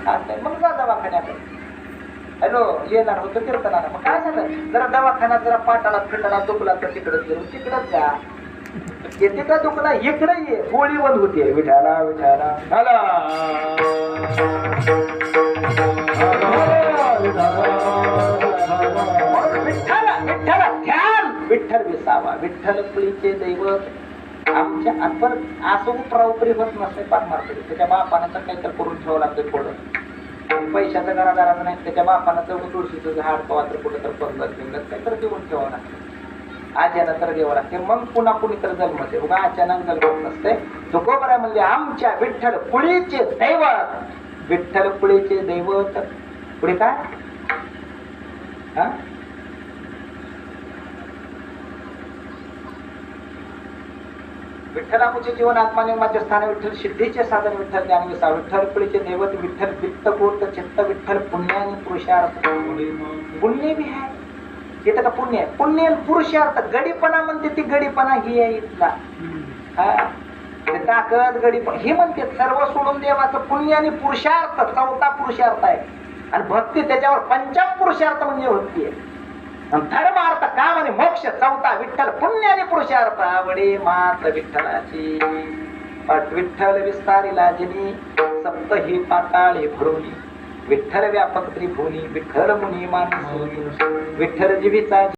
खात नाही मग जा दवाखान्यात. हॅलो येणार होतं कीर्तनाला मग काय झालं जरा दवाखान्यात जरा पाटाला फिटाला दुखला तर तिकडच गेलो तिकडच जा. येते का दुखला इकडे ये गोळी बंद होते विठाला विठाला विठ्ठल विठ्ठल ध्यान विठ्ठल विसावा विठ्ठल पुळीचे दैवत आमच्या आपण असं उपराउपरी होत नसते पाठ मारते त्याच्या बापानं तर काहीतरी करून ठेवावं लागतं थोडं पैशाचं घरादाराचं नाही त्याच्या बापानं तेवढं तुळशीचं झाड कवा तर कुठं तर 15 दिवस काहीतरी देऊन ठेवावं लागतं अचानक तर देवा लागते मग पुन्हा कुणी तर जन्मते उगा अचानक जन्मत नसते तुकोबरा म्हणजे आमच्या विठ्ठल पुळीचे दैवत विठ्ठल पुळीचे दैवत पुढे काय हा विठ्ठल आमचे जीवन आत्माने माझ्या स्थान विठ्ठल सिद्धीचे साधन विठ्ठल ज्ञान विसा विठ्ठल पुळीचे दैवत विठ्ठल वित्त गोत चित्त विठ्ठल पुण्य आणि पुरुषार्थ पुण्य बी आहे इथं का पुण्य आहे पुण्य आणि पुरुषार्थ गडीपणा म्हणते ती गडीपणा ही आहे इथला ताकद गडीपणा ही म्हणते सर्व सोडून देवाचं पुण्य आणि पुरुषार्थ चौथा पुरुषार्थ आहे आणि भक्ती त्याच्यावर पंचम पुरुषार्थ म्हणजे भक्ती आहे धर्म अर्थ काम आणि मोक्ष चौथा विठ्ठल पुण्य आणि पुरुषार्थ आवडे मात विठ्ठलाची विठ्ठल विस्तारिला जिनी सप्त ही पाताळे भरुनी विठ्ठल व्यापक त्रिभुवनी विठ्ठल मुनी मानसी विठ्ठल जीविता